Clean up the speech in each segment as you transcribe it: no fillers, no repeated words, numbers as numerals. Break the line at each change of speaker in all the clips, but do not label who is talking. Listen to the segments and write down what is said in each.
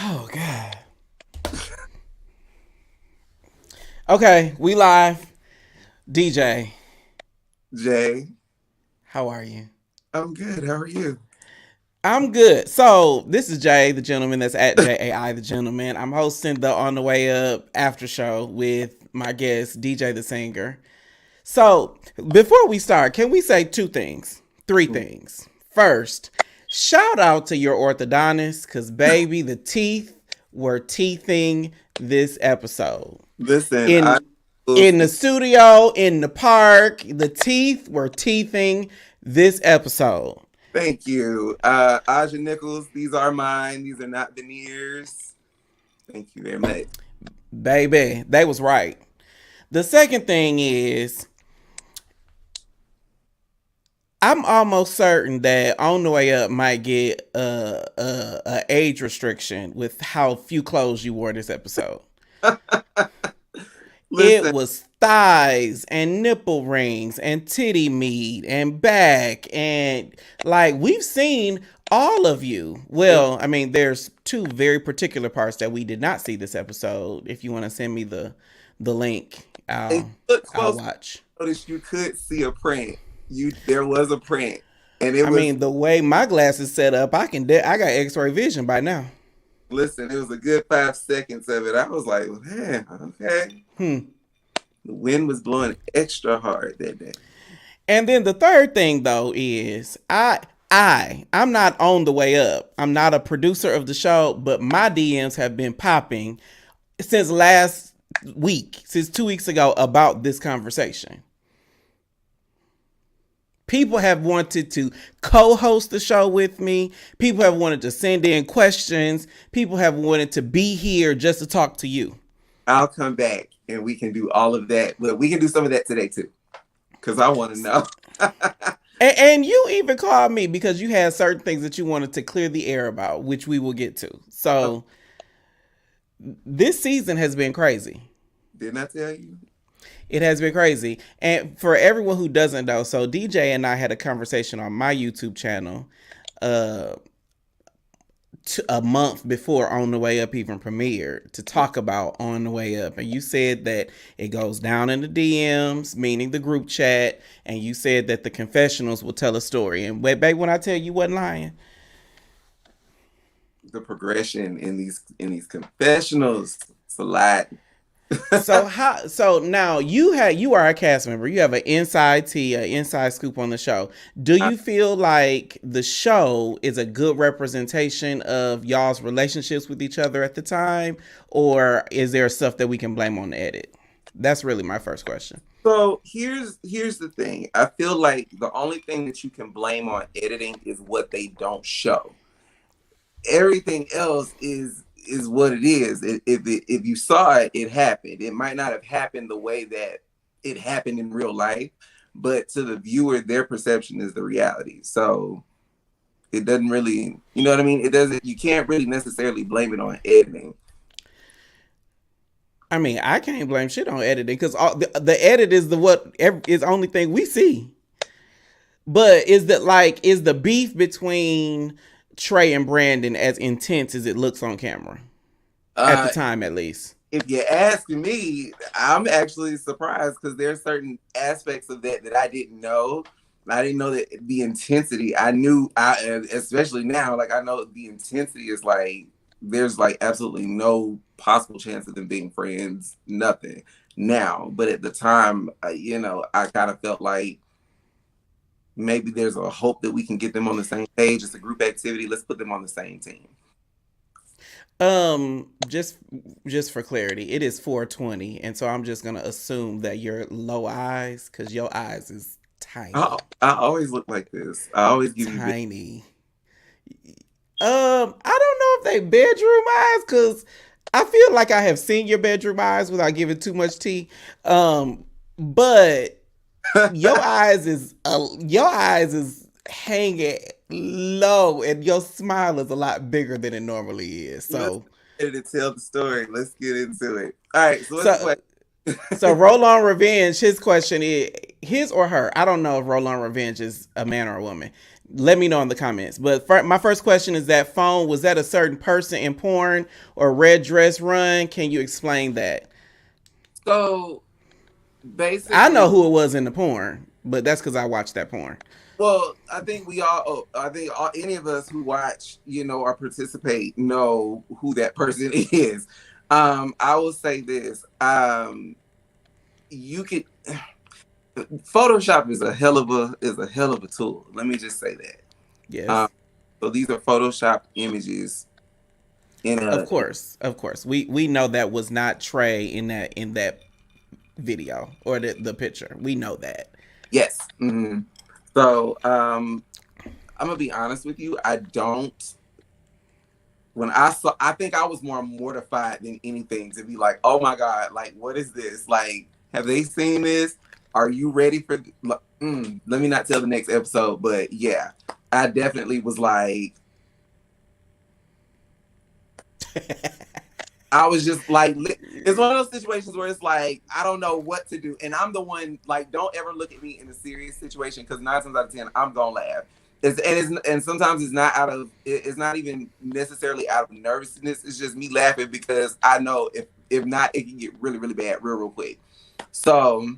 Oh God. Okay, we live. DJ,
Jay,
how are you?
I'm good. How are you?
I'm good. So this is Jay, the gentleman that's at JAI, the gentleman. I'm hosting the On the Way Up after show with my guest, DJ the singer. So before we start, can we say two things? Three things. First, shout out to your orthodontist, because baby, the teeth were teething this episode.
Listen, I
In in the studio, in the park, the teeth were teething this episode.
thank you. Aja Nichols, these are mine. These are not veneers. Thank you very much.
Baby, they was right. The second thing is, I'm almost certain that On the Way Up might get a age restriction with how few clothes you wore this episode. It
Listen,
was thighs and nipple rings and titty meat and back, and like we've seen all of you. Well, I mean, there's two very particular parts that we did not see this episode. If you want to send me the link,
if you
I'll
look
I'll
close,
watch.
notice you could see a print. There was a print, and it
I
was.
mean, the way my glasses set up, I got X-ray vision by now.
Listen, it was a good 5 seconds of it. I was like, man, okay.
Hmm.
The wind was blowing extra hard that day.
And then the third thing though is I'm not On the Way Up. I'm not a producer of the show, but my DMs have been popping since last week, since 2 weeks ago, about this conversation. People have wanted to co-host the show with me. People have wanted to send in questions. People have wanted to be here just to talk to you.
I'll come back and we can do all of that, but we can do some of that today too, because I want to know.
And you even called me because you had certain things that you wanted to clear the air about, which we will get to. So this season has been crazy.
Didn't I tell you?
It has been crazy. And for everyone who doesn't know, so DJ and I had a conversation on my YouTube channel uh, a month before On the Way Up even premiered to talk about On the Way Up. And you said that it goes down in the DMs, meaning the group chat. And you said that the confessionals will tell a story. And wait, babe, when I tell you wasn't lying.
The progression in these confessionals, it's a lot.
So now you are a cast member. You have an inside tea, an inside scoop on the show. Do
I,
you feel like the show is a good representation of y'all's relationships with each other at the time, or is there stuff that we can blame on the edit? That's really my first question.
so here's the thing. I feel like the only thing that you can blame on editing is what they don't show. Everything else is what it is. If you saw it, it happened. It might not have happened the way that it happened in real life, but to the viewer, their perception is the reality. So it doesn't really, you know what I mean? It doesn't. You can't really necessarily blame it on editing.
I mean, I can't blame shit on editing because the edit is is the only thing we see. But is the beef between Trey and Brandon as intense as it looks on camera at the
Uh,
time, at least?
if you're asking me, I'm actually surprised because there's certain aspects of that that I didn't know. I didn't know that the intensity. I knew, especially now, like I know the intensity is like there's like absolutely no possible chance of them being friends, nothing now. But at the time, I kind of felt like maybe there's a hope that we can get them on the same page. It's a group activity. Let's put them on the same team.
Just for clarity, it is 4:20, and so I'm just gonna assume that your low eyes, because your eyes is
I,
tiny,
I always look like this. I always give you.
tiny. I don't know if they bedroom eyes, because I feel like I have seen your bedroom eyes without giving too much tea. But your eyes is hanging low, and your smile is a lot bigger than it normally is.
Let's
So
get ready to tell the story. Let's get into it. All right. So what's the
so so
question?
Roll on Revenge. His question is his or her. I don't know if Roll on Revenge is a man or a woman. Let me know in the comments. But my first question is, that phone, was that a certain person in porn or red dress run? Can you explain that?
So
I know
basically,
who it was in the porn, but that's because I watched that porn.
well, I think we all, I think any of us who watch, or participate know who that person is. I will say this. You could Photoshop is a hell of a tool. Let me just say that. Um,
Yes.
so these are Photoshop images in
Of
a
course. Of course. We know that was not Trey in that video or the picture. We know that.
yes. So I'm gonna be honest with you. I don't. When I saw, I think I was more mortified than anything to be like, oh my god, like what is this? Like, have they seen this? Are you ready for? Let me not tell the next episode, but yeah, I definitely was like, I was just like, it's one of those situations where it's like, I don't know what to do. And I'm the one, like, don't ever look at me in a serious situation because 9 times out of 10, I'm going to laugh. And sometimes it's not it's not even necessarily out of nervousness. It's just me laughing because I know if not, it can get really, really bad real quick. So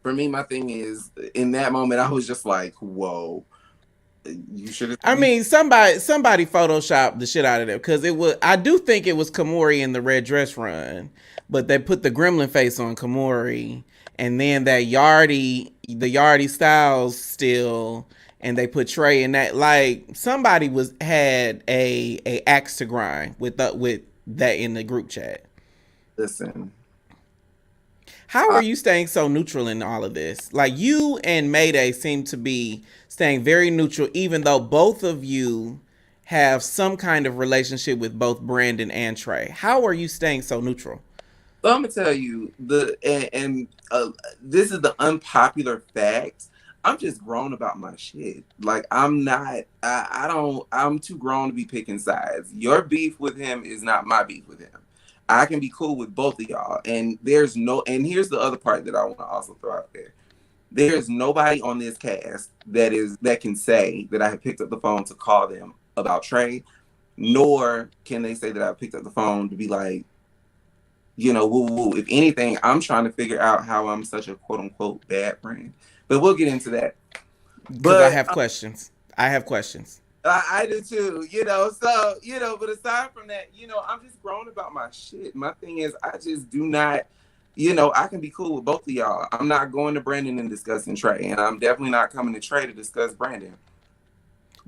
for me, my thing is in that moment, I was just like, whoa, you should have.
I mean, somebody photoshopped the shit out of it, because it was. I do think it was Komori in the red dress run, but they put the gremlin face on Komori, and then the Yardy Styles still, and they put Trey in that. Like, somebody had a axe to grind with that in the group chat.
Listen.
How are you staying so neutral in all of this? Like, you and Mayday seem to be staying very neutral, even though both of you have some kind of relationship with both Brandon and Trey. How are you staying so neutral?
So I'm gonna tell you this is the unpopular fact. I'm just grown about my shit. Like I'm not. I don't. I'm too grown to be picking sides. Your beef with him is not my beef with him. I can be cool with both of y'all. And there's no. And here's the other part that I want to also throw out there. There's nobody on this cast that can say that I have picked up the phone to call them about Trey, nor can they say that I picked up the phone to be like, woo woo. If anything, I'm trying to figure out how I'm such a quote unquote bad friend. But we'll get into that.
Because I
But
have questions. I have questions.
I do too, So, but aside from that, I'm just grown about my shit. My thing is, I just do not, I can be cool with both of y'all. I'm not going to Brandon and discussing Trey, and I'm definitely not coming to Trey to discuss Brandon.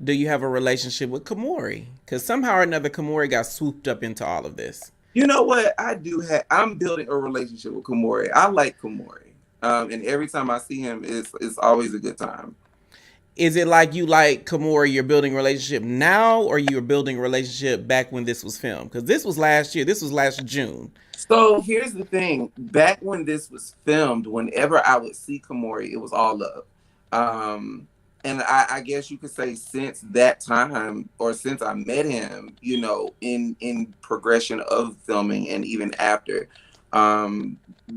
Do you have a relationship with Komori? Because somehow or another, Komori got swooped up into all of this.
You know what? I'm building a relationship with Komori. I like Komori. And every time I see him, it's always a good time.
Is it like you like Komori, you're building a relationship now, or you're building a relationship back when this was filmed? Because this was last year. This was last June.
So here's the thing. Back when this was filmed, whenever I would see Komori, it was all love. And I guess you could say since that time, or since I met him, in progression of filming and even after,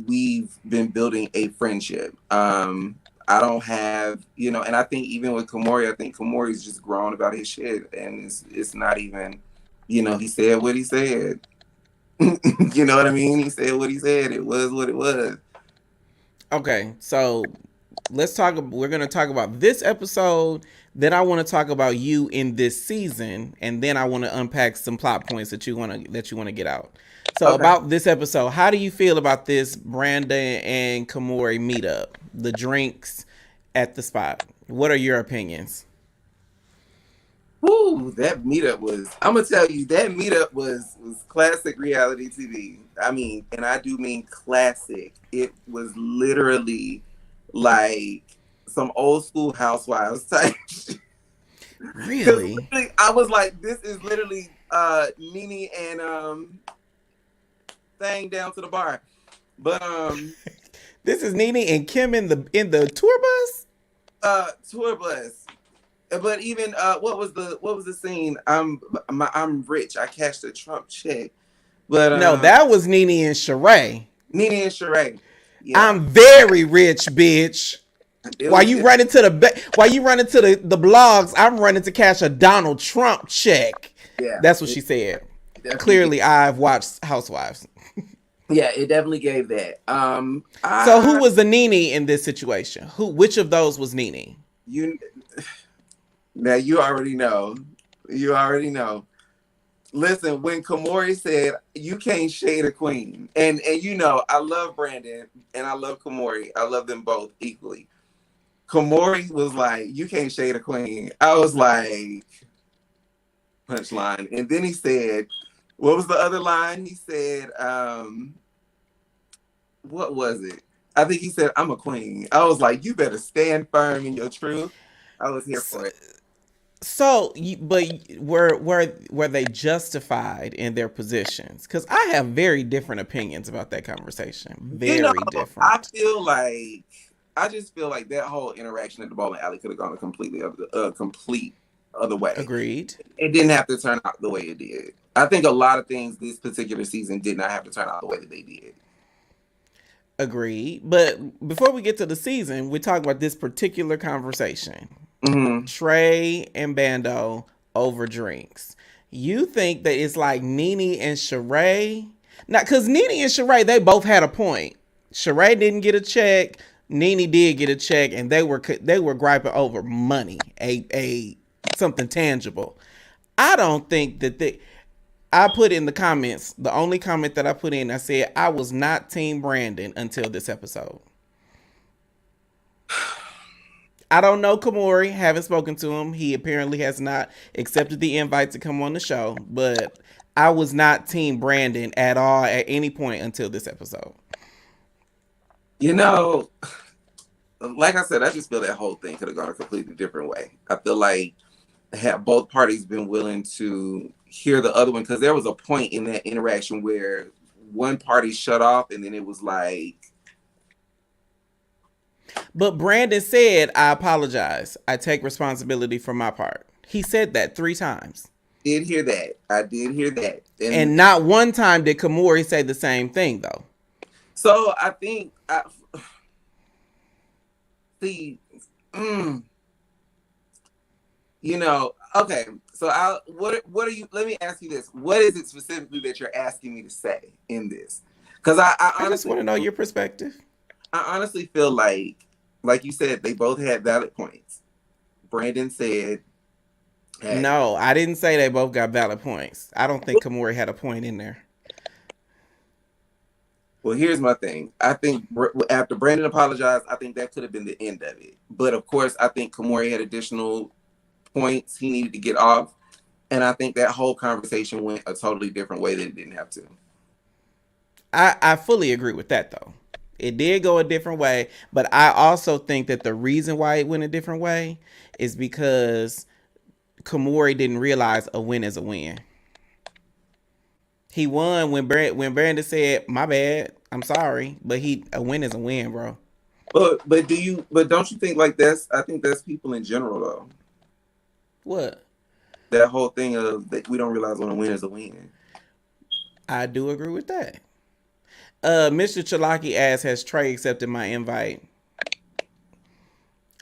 we've been building a friendship. I don't have, and I think even with Komori, I think Komori's just grown about his shit, and it's not even, he said what he said. You know what I mean? He said what he said. It was what it was.
Okay, so let's talk. We're gonna talk about this episode. Then I want to talk about you in this season, and then I want to unpack some plot points that you want to get out. So
Okay.
about this episode, how do you feel about this Brandon and Komori meetup? The drinks at the spot. What are your opinions?
Woo, that meetup was, I'm gonna tell you, that meetup was classic reality TV. I mean, and I do mean classic. It was literally like some old school housewives type. Because
Really?
I was like, this is literally Nini and thing down to the bar. But
This is Nini and Kim in the tour bus?
tour bus. But even what was the scene? I'm rich. I cashed a Trump check. But
No, that was Nini and Sheree.
Nini and Sheree. Yeah.
I'm very rich, bitch.
It
While
was
you running to the blogs, I'm running to cash a Donald Trump check.
yeah,
That's what
it
she said.
definitely gave,
Clearly, I've watched Housewives.
yeah, it definitely gave that.
So, who
I
was the Nini in this situation? Which of those was Nini?
you now you already know. You already know. Listen, when Komori said you can't shade a queen, and you know, I love Brandon and I love Komori. I love them both equally. Komori was like, "You can't shade a queen." I was like, punchline. And then he said, "What was the other line?" He said, "What was it?" I think he said, "I'm a queen." I was like, "You better stand firm in your truth." I was here
So,
for it.
but were they justified in their positions? Because I have very different opinions about that conversation.
You know,
Very
I
different.
feel like I just feel like that whole interaction at the bowling alley could have gone a complete other way.
Agreed.
It didn't have to turn out the way it did. I think a lot of things this particular season did not have to turn out the way that they did.
Agreed. But before we get to the season, we talk about this particular conversation.
Mm-hmm.
Trey and Bando over drinks. You think that it's like Nini and Sheree? Now, because Nini and Sheree, they both had a point. Sheree didn't get a check. Nini did get a check, and they were griping over money, a something tangible. I don't think that they. I put in the comments. The only comment that I put in, I said I was not Team Brandon until this episode. I don't know Komori. Haven't spoken to him. He apparently has not accepted the invite to come on the show. But I was not Team Brandon at all at any point until this episode.
You know, like I said, I just feel that whole thing could have gone a completely different way. I feel like had both parties been willing to hear the other one, because there was a point in that interaction where one party shut off, and then it was like,
But Brandon said, I apologize. I take responsibility for my part. He said that 3 times.
did hear that. I did hear that. And
And not one time did Komori say the same thing, though.
so I think see, mm, you know, okay. So what are you? Let me ask you this: what is it specifically that you're asking me to say in this? Because I
I just
honestly,
want to know your perspective.
I honestly feel like you said, they both had valid points. Brandon said, "Hey,
No, I didn't say they both got valid points. I don't think Komori had a point in there.
well, here's my thing. I think after Brandon apologized, I think that could have been the end of it. But of course, I think Komori had additional points he needed to get off, and I think that whole conversation went a totally different way that it didn't have to."
I fully agree with that, though. It did go a different way, but I also think that the reason why it went a different way is because Komori didn't realize a win is a win. He won when Brandon said, "My bad, I'm sorry," but a win is a win, bro.
But don't you think like that's, I think that's people in general though.
What?
That whole thing of that we don't realize when a win is a win.
I do agree with that. Mr. Chalaki asks, "Has Trey accepted my invite?"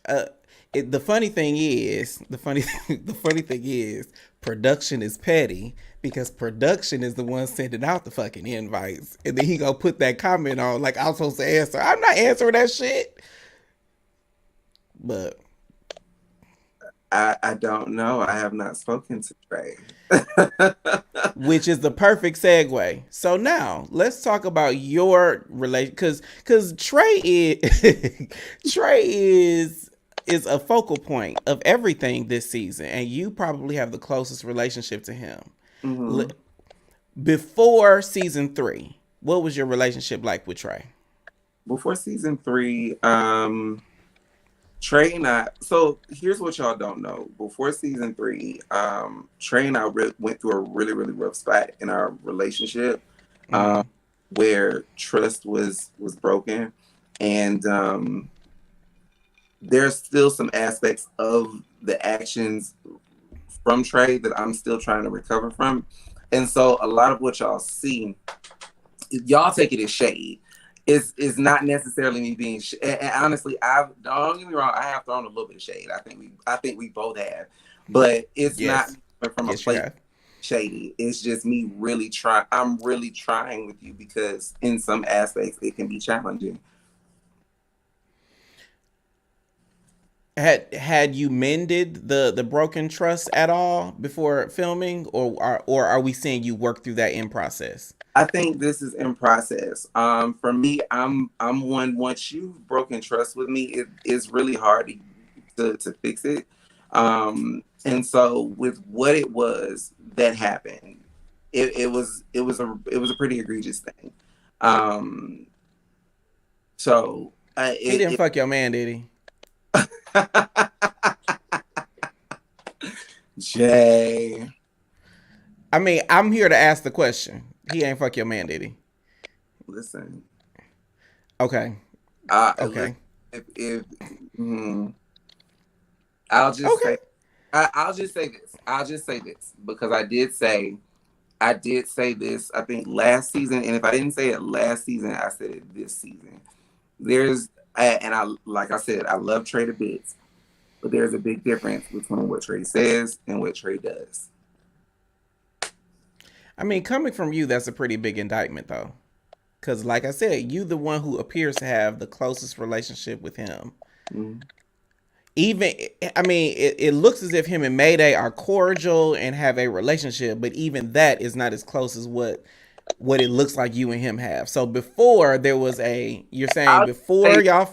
Uh, the funny thing is, the funny thing is, production is petty because production is the one sending out the fucking invites, and then he gonna put that comment on like I'm supposed to answer. I'm not answering that shit. But
I don't know. I have not spoken to Trey.
which is the perfect segue. So now let's talk about your relation, because Trey is Trey is a focal point of everything this season, and you probably have the closest relationship to him.
Mm-hmm.
Before season 3, what was your relationship like with Trey?
Before season 3, Trey and I. So here's what y'all don't know. Before season 3, Trey and I went through a really really rough spot in our relationship, um,
Mm-hmm.
where trust was broken, and there's still some aspects of the actions from Trey that I'm still trying to recover from. And so a lot of what y'all see, y'all take it as shade. It's not necessarily me being and honestly, I don't get me wrong, I have thrown a little bit of shade. I think we both have, but it's not
Yes.
from a
Yes, you
place
have.
shady. It's just me really trying. I'm really trying with you because in some aspects it can be challenging.
Had you mended the broken trust at all before filming, or are we seeing you work through that in process?
I think this is in process. For me, I'm one. Once you've broken trust with me, it's really hard to fix it. And so with what it was that happened, it was a pretty egregious thing. Um, so
He didn't fuck your man, did he?
Jay,
I mean, I'm here to ask the question. He ain't fuck your man, did he?
listen,
Okay.
listen.
Okay.
If mm, I'll just
Okay.
say I'll just say this. I'll just say this because I did say this, I think last season, and if I didn't say it last season, I said it this season. There's and I like I said, I love Trey to bits, but there's a big difference between what Trey says and what Trey does.
I mean, coming from you, that's a pretty big indictment, though. Because, like I said, you the one who appears to have the closest relationship with him.
Mm.
Even, I mean, it looks as if him and Mayday are cordial and have a relationship, but even that is not as close as what it looks like you and him have. So before there was you're saying
I'll
before
say
y'all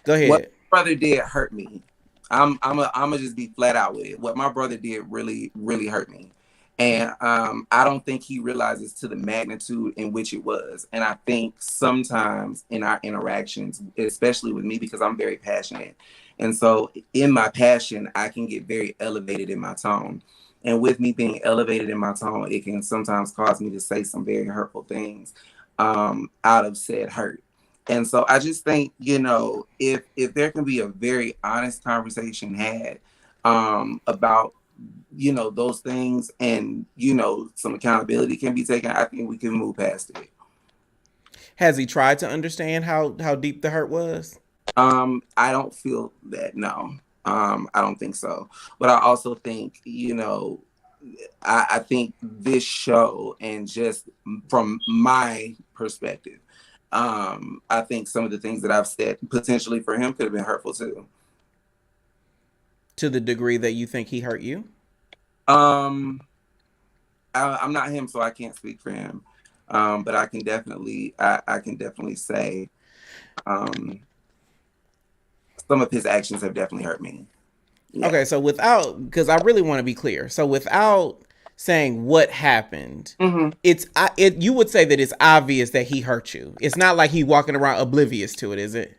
go
what
ahead.
my brother did hurt me. I'm gonna just be flat out with it. What my brother did really really hurt me, and I don't think he realizes to the magnitude in which it was. And I think sometimes in our interactions, especially with me, because I'm very passionate, and so in my passion, I can get very elevated in my tone. And with me being elevated in my tone, it can sometimes cause me to say some very hurtful things out of said hurt. And so I just think, if there can be a very honest conversation had about, those things, and some accountability can be taken, I think we can move past it.
Has he tried to understand how deep the hurt was?
I don't feel that, no. I don't think so. But I also think, I think this show, and just from my perspective, I think some of the things that I've said potentially for him could have been hurtful too.
To the degree that you think he hurt you?
Um, I'm not him, so I can't speak for him. But I can definitely say um, some of his actions have definitely hurt me. Yeah.
Okay, so without, because I really want to be clear. So without saying what happened,
Hmm.
you would say that it's obvious that he hurt you. It's not like he walking around oblivious to it, is it?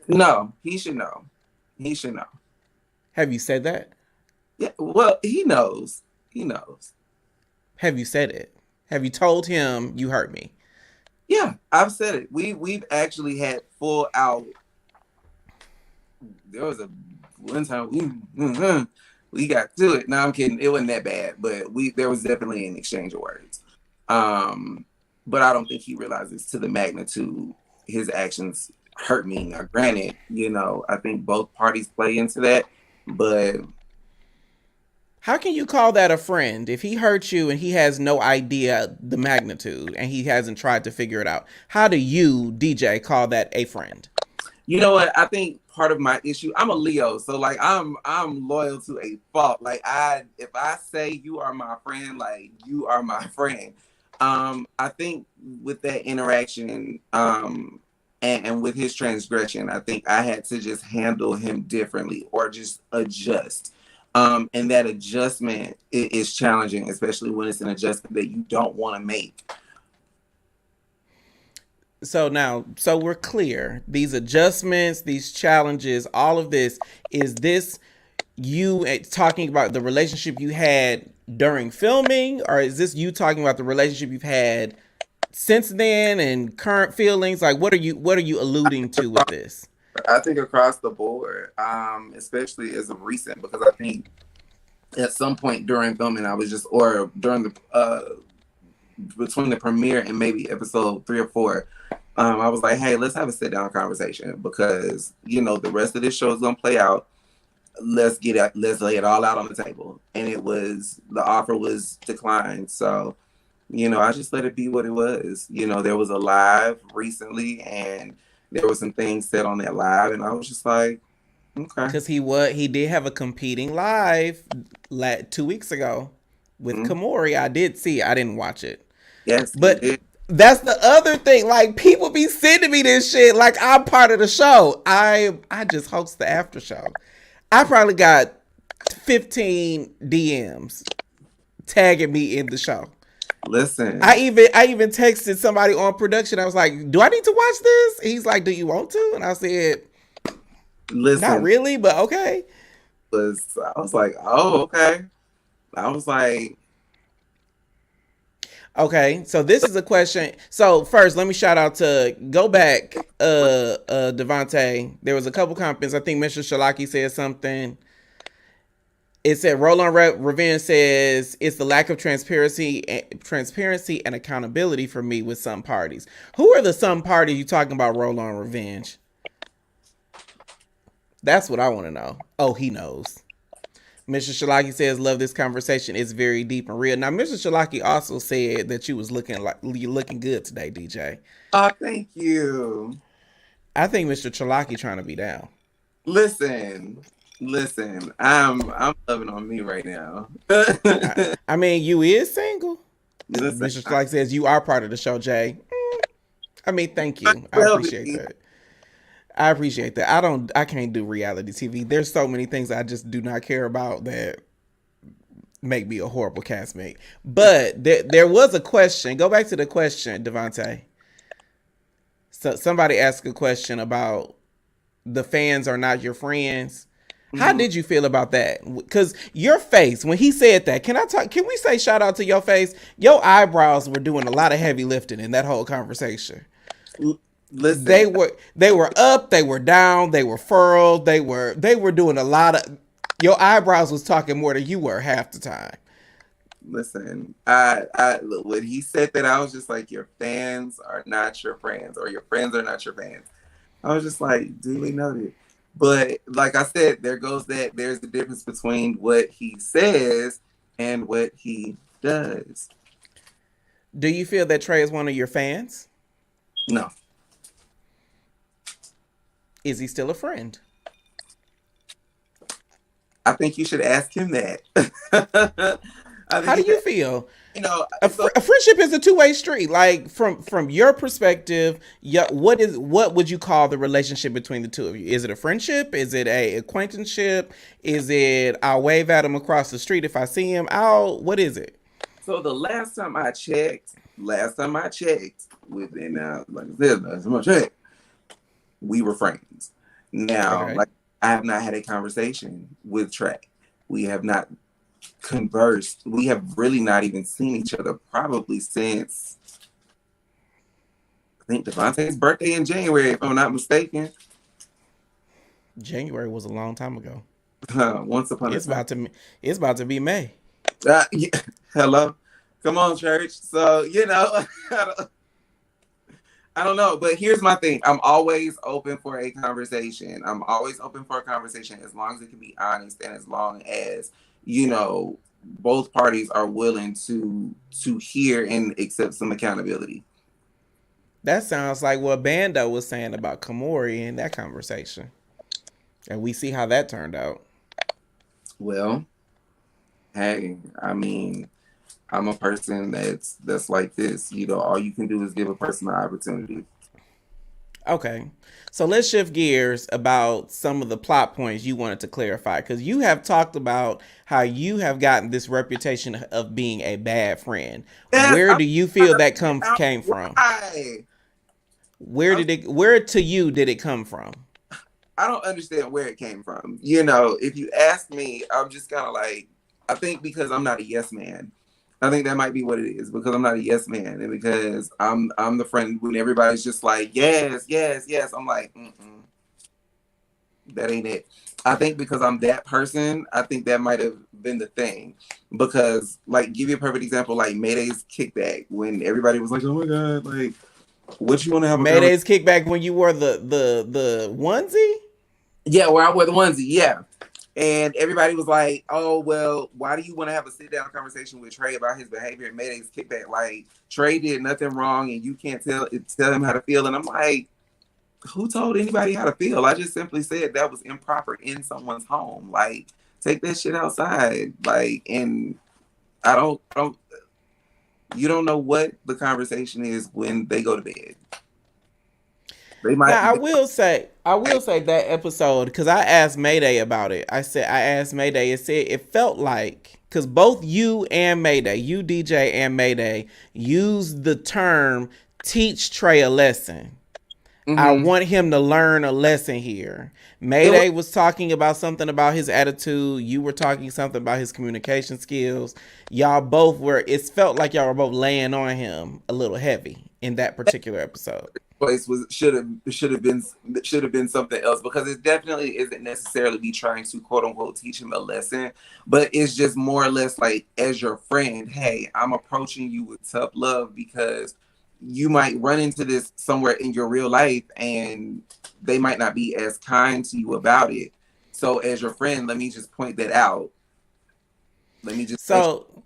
No, he should know. He should know.
Have you said that?
Yeah. Well, he knows. He knows.
Have you said it? Have you told him you hurt me?
Yeah, I've said it. We've actually had full out. There was a one time we got to it. No, I'm kidding. It wasn't that bad, but there was definitely an exchange of words. Um, but I don't think he realizes to the magnitude his actions hurt me. Now, granted, I think both parties play into that, but
How can you call that a friend if he hurt you and he has no idea the magnitude and he hasn't tried to figure it out? How do you, DJ, call that a friend?
you know what? I think part of my issue, I'm a Leo, so like I'm loyal to a fault. Like if I say you are my friend, like you are my friend. I think with that interaction, and with his transgression, I think I had to just handle him differently or just adjust. And that adjustment is challenging, especially when it's an adjustment that you don't want to make.
So we're clear. These adjustments, these challenges, all of this, is this you talking about the relationship you had during filming, or is this you talking about the relationship you've had since then and current feelings? Like what are you alluding to with this?
I think across the board, especially as of recent, because I think at some point during filming, I was just, or during the between the premiere and maybe episode 3 or 4, I was like, hey, let's have a sit down conversation because the rest of this show is gonna play out. Let's lay it all out on the table. And the offer was declined. So, I just let it be what it was. There was a live recently and there was some things said on that live, and I was just like, okay.
Because he did have a competing live 2 weeks ago with
Mm-hmm.
Komori. I did see it. I didn't watch it.
Yes, he
But
did.
that's the other thing. Like, people be sending me this shit like I'm part of the show. I just host the after show. I probably got 15 DMs tagging me in the show.
Listen,
I even texted somebody on production. I was like, "Do I need to watch this?" He's like, "Do you want to?" And I said, "Not
listen.
really, but okay."
I was like, oh, okay. I was like,
Okay, so this is a question. So first, let me shout out to go back, Devontae. There was a couple comments. I think Mr. Shalaki said something. It said Roll on Revenge says it's the lack of transparency and accountability for me with some parties. Who are the some parties you talking about? Roll on Revenge. That's what I want to know. Oh, he knows. Mr. Shalaki says, "Love this conversation. It's very deep and real." Now, Mr. Shalaki also said that you was looking good today, DJ.
oh, thank you.
I think Mr. Shalaki trying to be down.
Listen, listen. I'm loving on me right now.
I, I mean, you is single.
Listen,
Mr. Shalaki says you are part of the show, Jay. I mean, thank
I
you. I
will
appreciate
be.
that. I appreciate that. I can't do reality TV. There's so many things I just do not care about that make me a horrible castmate. But there was a question. Go back to the question, Devontae. So somebody asked a question about the fans are not your friends. How
Mhm.
did you feel about that? Because your face when he said that, can I talk? Can we say shout out to your face? Your eyebrows were doing a lot of heavy lifting in that whole conversation. They
Listen,
were they were up, they were down, they were furrowed, they were doing a lot of. Your eyebrows was talking more than you were half the time.
listen. I when he said that, I was just like, your fans are not your friends, or your friends are not your fans. I was just like, duly noted. But like I said, there goes that. There's the difference between what he says and what he does.
Do you feel that Trey is one of your fans?
No,
Is he still a friend?
I think you should ask him that. I
How
think
do
you
you
should,
feel? A,
so
a friendship is a two-way street. Like from your perspective, yeah, what would you call the relationship between the two of you? Is it a friendship? Is it a acquaintanceship? Is it I'll wave at him across the street if I see him? I'll what is it?
so the last time I checked, within like I said, last time I checked, we were friends. Now,
Okay.
like I have not had a conversation with Trey. We have not conversed. We have really not even seen each other probably since I think Devontae's birthday in January, if I'm not mistaken.
January was a long time ago.
Once upon a
It's
time.
about to it's about to be May.
Yeah, hello, come on, church. So I don't know, but here's my thing. I'm always open for a conversation. I'm always open for a conversation as long as it can be honest and as long as both parties are willing to hear and accept some accountability.
That sounds like what Bando was saying about Komori in that conversation. And we see how that turned out.
Well, hey, I mean, I'm a person that's like this. All you can do is give a person an opportunity.
Okay. So let's shift gears about some of the plot points you wanted to clarify because you have talked about how you have gotten this reputation of being a bad friend.
Yes,
Where
I'm
do you
trying
feel
to
that
figure out
came from?
why.
Where to you did it come from?
I don't understand where it came from. If you ask me, I'm just kind of like, I think because I'm not a yes man. I think that might be what it is because I'm not a yes man, and because I'm the friend when everybody's just like yes, yes, yes. I'm like, that ain't it. I think because I'm that person, I think that might have been the thing. Because, like, give you a perfect example, like Mayday's kickback when everybody was like, "Oh my god!" Like What you want to have a conversation?
Mayday's kickback when you wore the onesie.
Yeah, where I wear the onesie. Yeah. And everybody was like, "Oh well, why do you want to have a sit down conversation with Trey about his behavior and Mayday's kickback? Like Trey did nothing wrong, and you can't tell him how to feel." And I'm like, "Who told anybody how to feel? I just simply said that was improper in someone's home. Like take that shit outside. Like, and I don't. You don't know what the conversation is when they go to bed. They might.
Now I will say that episode because I asked Mayday about it. I asked Mayday. It said it felt like because both you and Mayday, you DJ and Mayday, used the term "teach Trey a lesson." I
Mm-hmm.
want him to learn a lesson here.
It was
Mayday was talking about something about his attitude. You were talking something about his communication skills. Y'all both were. It felt like y'all were both laying on him a little heavy in that particular episode.
place was should have been something else because it definitely isn't necessarily be trying to quote unquote teach him a lesson, but it's just more or less like as your friend, hey, I'm approaching you with tough love because you might run into this somewhere in your real life and they might not be as kind to you about it. So as your friend, let me just point that out. Let me just let
So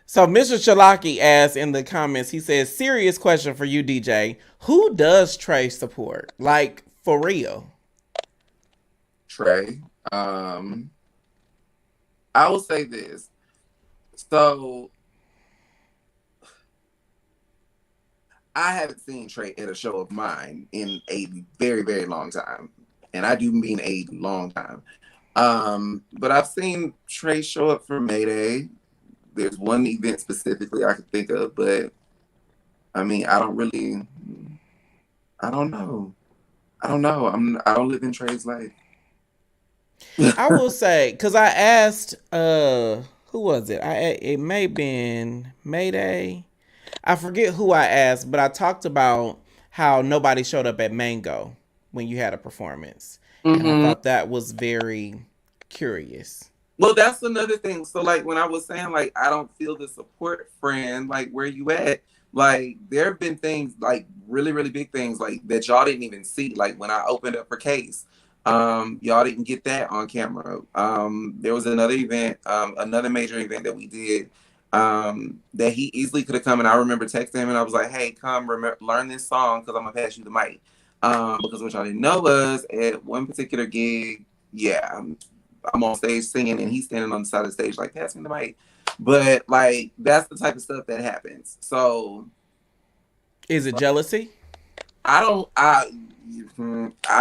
So Mr. Chalaki asked in the comments, he says, serious question for you, DJ. Who does Trey support? Like, for real?
Trey. Um, I will say this. So I haven't seen Trey at a show of mine in a very, very long time. And I do mean a long time. But I've seen Trey show up for Mayday. There's one event specifically I could think of, but I mean, I don't know. I don't know. I don't live in Trey's life.
I will say, because I asked, who was it? It may have been Mayday. I forget who I asked, but I talked about how nobody showed up at Mango when you had a performance. And I
Mm-hmm.
thought that was very curious.
Well, that's another thing. So, like, when I was saying, like, I don't feel the support friend, like, where you at? Like, there have been things, like, really, really big things, like, that y'all didn't even see. Like, when I opened up for Case, y'all didn't get that on camera. There was another event, another major event that we did, that he easily could have come. And I remember texting him, and I was like, hey, come, learn this song, because I'm going to pass you the mic. Because what y'all didn't know was, at one particular gig, yeah, I'm on stage singing and he's standing on the side of the stage like pass me the mic. But like that's the type of stuff that happens. So
Is it jealousy?
I don't I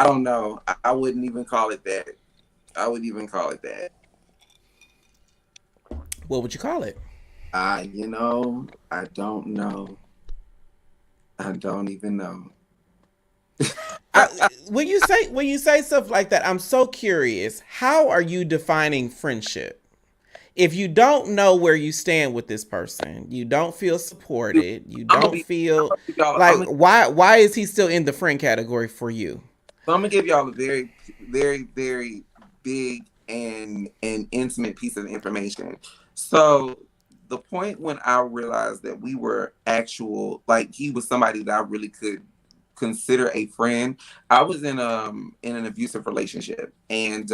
don't know. I wouldn't even call it that. I wouldn't even call it that.
What would you call it?
I don't know. I don't even know.
I, when you say stuff like that, I'm so curious. How are you defining friendship? If you don't know where you stand with this person, you don't feel supported, you
I'm gonna
don't
be
feel
I'm
like
gonna,
why is he still in the friend category for you?
so I'm gonna give y'all a very, very, very big and intimate piece of information. So the point when I realized that we were actual, like he was somebody that I really could consider a friend. I was in an abusive relationship, and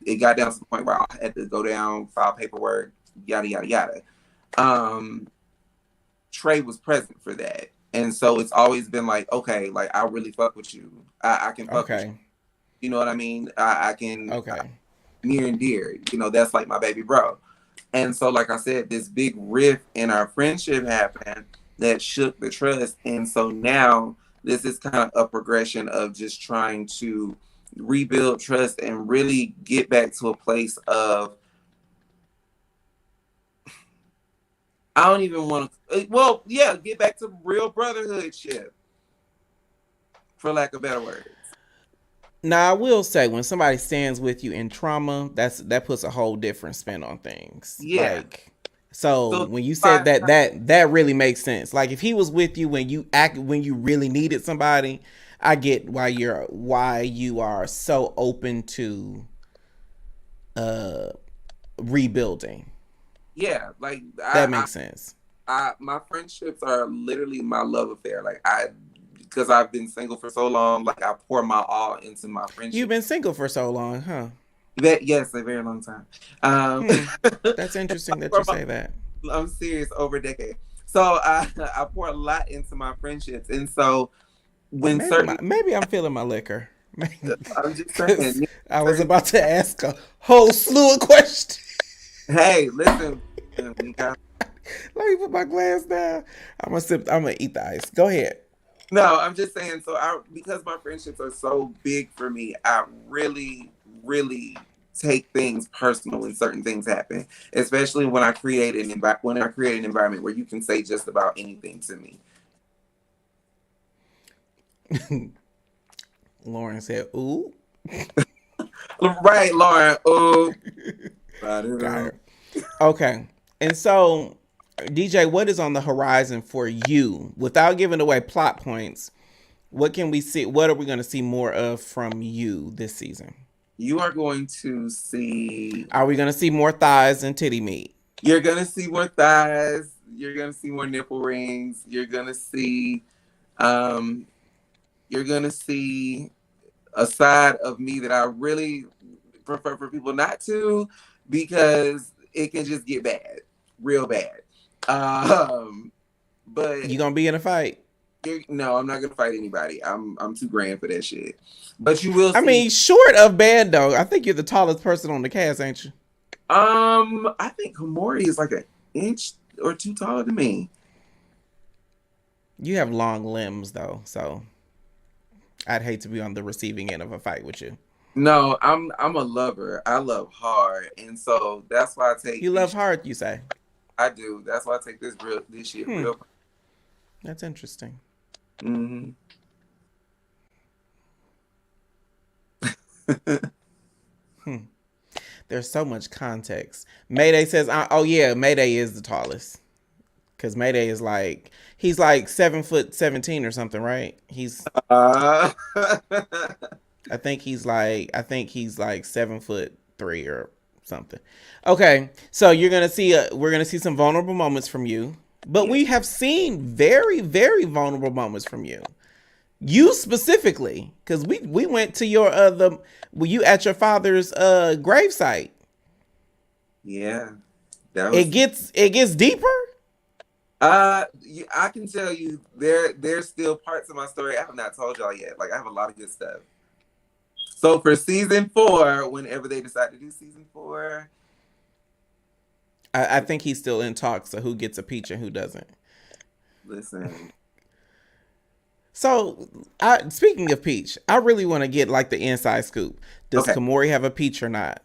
it got down to the point where I had to go down, file paperwork, yada yada yada. Um, Trey was present for that. And so it's always been like, okay, like I really fuck with you. I can fuck with you.
Okay.
You know what I mean? I can
Okay.
near and dear. You know, that's like my baby bro. And so, like I said, this big rift in our friendship happened that shook the trust. And so now this is kind of a progression of just trying to rebuild trust and really get back to a place of I don't even want to. Well, yeah, get back to real brotherhood shit, for lack of better words.
Now I will say when somebody stands with you in trauma, that puts a whole different spin on things.
Yeah.
Like so
So
when you said
I,
that really makes sense. Like if he was with you when you really needed somebody, I get why you are so open to uh rebuilding.
yeah, like
That makes sense.
my friendships are literally my love affair. Like I because I've been single for so long, like I pour my all into my
You've
friendship.
been single for so long, huh?
That yes, a very long time.
Hmm. That's interesting that you say that.
I'm serious, over a decade. So I pour a lot into my friendships, and so when certain,
Maybe I'm feeling my liquor.
I'm just
Because
saying,
I was
certain,
about to ask a whole slew of questions.
hey, listen, we got.
Let me put my glass down. I'm gonna sip. I'm gonna eat the ice. Go ahead.
No, I'm just saying. So I, because my friendships are so big for me, I really, really take things personal when certain things happen. Especially when I create when I create an environment where you can say just about anything to me.
Lauren said, "Ooh,
Right, Lauren. Oh, I don't
got
know.
her." Okay, and so DJ, what is on the horizon for you? Without giving away plot points, what can we see? What are we going to see more of from you this season?
You are going to see.
Are we going to see more thighs and titty meat?
You're gonna see more thighs. You're gonna see more nipple rings. Um, you're gonna see a side of me that I really prefer for people not to, because it can just get bad, real bad. But
You gonna be in a fight?
no, I'm not gonna fight anybody. I'm too grand for that shit. But you will
I
see.
mean, short of Bando, I think you're the tallest person on the cast, ain't you?
I think Komori is like an inch or two taller than me.
You have long limbs though, so I'd hate to be on the receiving end of a fight with you.
No, I'm a lover. I love hard, and so that's why I take
You
this.
love hard, you say?
I do. That's why I take this shit
Hmm,
real.
that's interesting.
Mm-hmm.
Hmm. There's so much context. Mayday says, "Oh yeah, Mayday is the tallest." Because Mayday is like he's like 7'17" or something, right?
uh,
I think he's like 7'3" or something. Okay, so we're gonna see some vulnerable moments from you, but
yeah,
we have seen very very vulnerable moments from you. You specifically, because we went to your were you at your father's gravesite.
yeah, that
It
was.
gets deeper.
I can tell you there's still parts of my story I have not told y'all yet. Like I have a lot of good stuff. So for season 4, whenever they decide to do season 4,
I think he's still in talks of who gets a peach and who doesn't.
listen,
So, speaking of peach, I really want to get like the inside scoop. Does
okay,
Komori have a peach or not?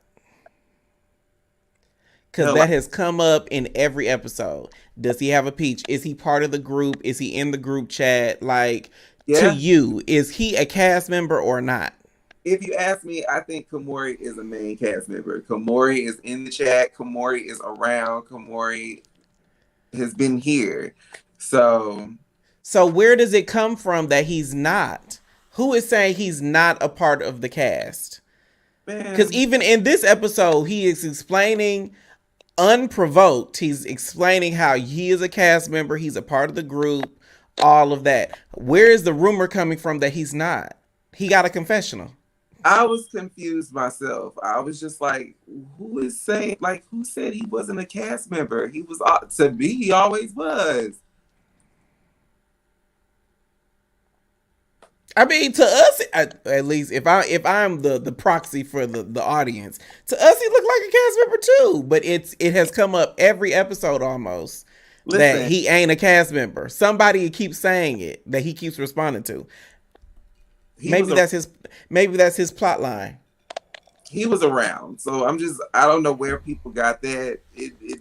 Because
hell,
that has come up in every episode. Does he have a peach? Is he part of the group? Is he in the group chat? Like, to
yeah.
you, is he a cast member or not?
If you ask me, I think Komori is a main cast member. Komori is in the chat. Komori is around. Komori has been here. So,
So, where does it come from that he's not? Who is saying he's not a part of the cast? Because
man,
even in this episode, he is explaining unprovoked. He's explaining how he is a cast member, he's a part of the group, all of that. Where is the rumor coming from that he's not? He got a confessional.
I was confused myself. I was just like, who is saying, like, who said he wasn't a cast member? He was, to me, he always was.
I mean, to us, at least if I'm the proxy for the audience, to us he looked like a cast member too. But it has come up every episode almost that
Listen,
he ain't a cast member. Somebody keeps saying it that he keeps responding to.
he was
Maybe
a,
that's his plot line.
he was around. So I don't know where people got that. He was,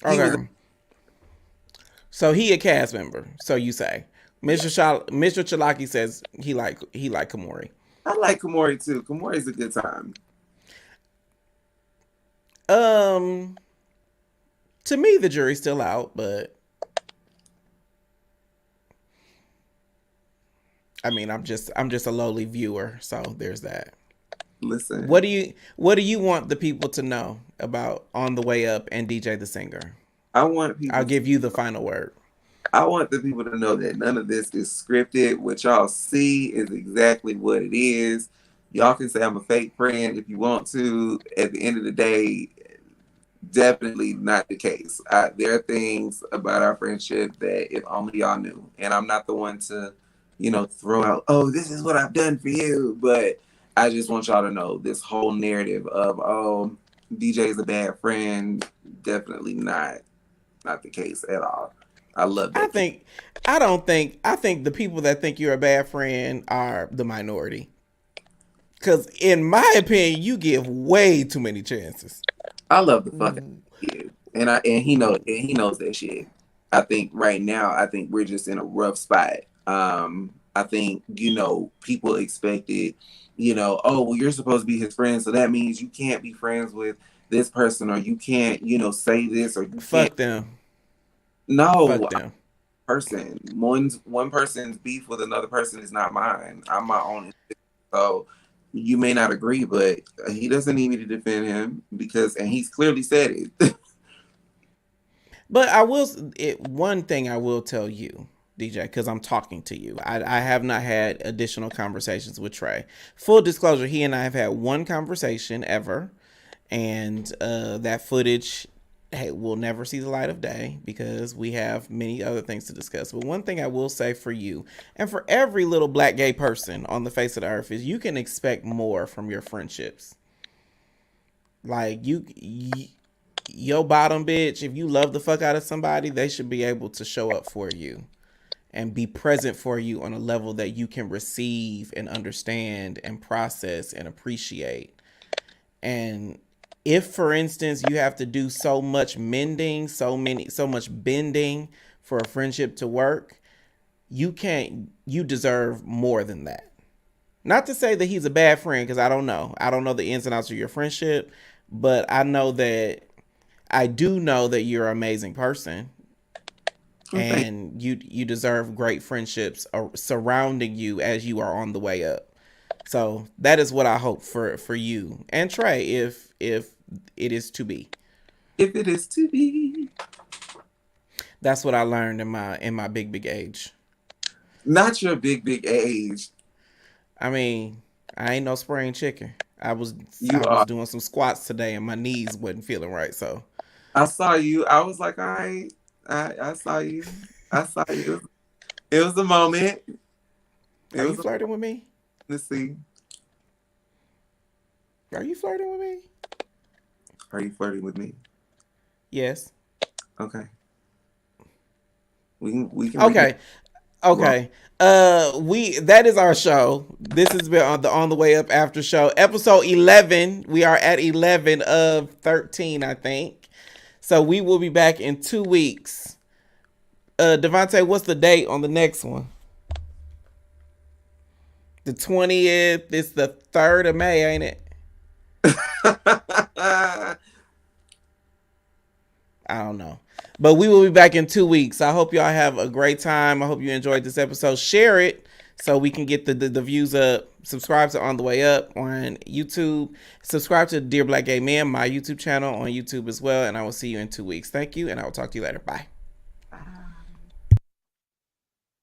Okay. So he a cast member. So you say,
yeah.
Mr. Chalaki says he like Komori.
I like Komori too. Komori's a good time.
Um, to me the jury's still out, but I mean I'm just a lowly viewer, so there's that.
Listen,
What do you want the people to know about On the Way Up and DJ the Singer?
I want
I'll
people to,
give you the final word.
I want the people to know that none of this is scripted. What y'all see is exactly what it is. Y'all can say I'm a fake friend if you want to. At the end of the day, definitely not the case. There are things about our friendship that if only y'all knew. And I'm not the one to, throw out, oh, this is what I've done for you. But I just want y'all to know this whole narrative of, oh, DJ is a bad friend. Definitely not the case at all. I love
I
that kid.
think, I don't think, I think the people that think you're a bad friend are the minority. Because in my opinion, you give way too many chances.
I love the fuck out of that kid. And he knows that shit. I think right now, I think we're just in a rough spot. I think, people expected, oh, well, you're supposed to be his friend, so that means you can't be friends with this person, or you can't, say this, or you can't.
Fuck them.
No,
Fuck them.
person. One person's beef with another person is not mine. I'm my own. So you may not agree, but he doesn't need me to defend him and he's clearly said it.
But one thing I will tell you, DJ, because I'm talking to you. I have not had additional conversations with Trey. Full disclosure, he and I have had one conversation ever, and that footage, hey, will never see the light of day because we have many other things to discuss. But one thing I will say for you and for every little black gay person on the face of the earth is you can expect more from your friendships. Like your bottom bitch, if you love the fuck out of somebody, they should be able to show up for you and be present for you on a level that you can receive and understand and process and appreciate. And if, for instance, you have to do so much mending, so much bending for a friendship to work, you deserve more than that. Not to say that he's a bad friend, because I don't know. I don't know the ins and outs of your friendship, but I do know that you're an amazing person. And you deserve great friendships surrounding you as you are on the way up. So that is what I hope for you and Trey, if it is to be.
If it is to be.
That's what I learned in my big age.
Not your big age.
I mean, I ain't no spring chicken. I was doing some squats today and my knees wasn't feeling right. So
I saw you. I was like, all right. I saw you. I saw you. It was a moment.
Are you flirting with me?
Let's see.
Are you flirting with me?
Are you flirting with me?
Yes.
Okay. We can.
Okay. Okay. That is our show. This has been on the way up after show, episode 11. We are at 11 of 13, I think. So we will be back in 2 weeks. Devontae, what's the date on the next one? The 20th. It's the 3rd of May, ain't it? I don't know. But we will be back in 2 weeks. I hope y'all have a great time. I hope you enjoyed this episode. Share it so we can get the views up. Subscribe to On the Way Up on YouTube. Subscribe to Dear Black Gay Men, my YouTube channel on YouTube as well. And I will see you in 2 weeks. Thank you, and I will talk to you later. Bye.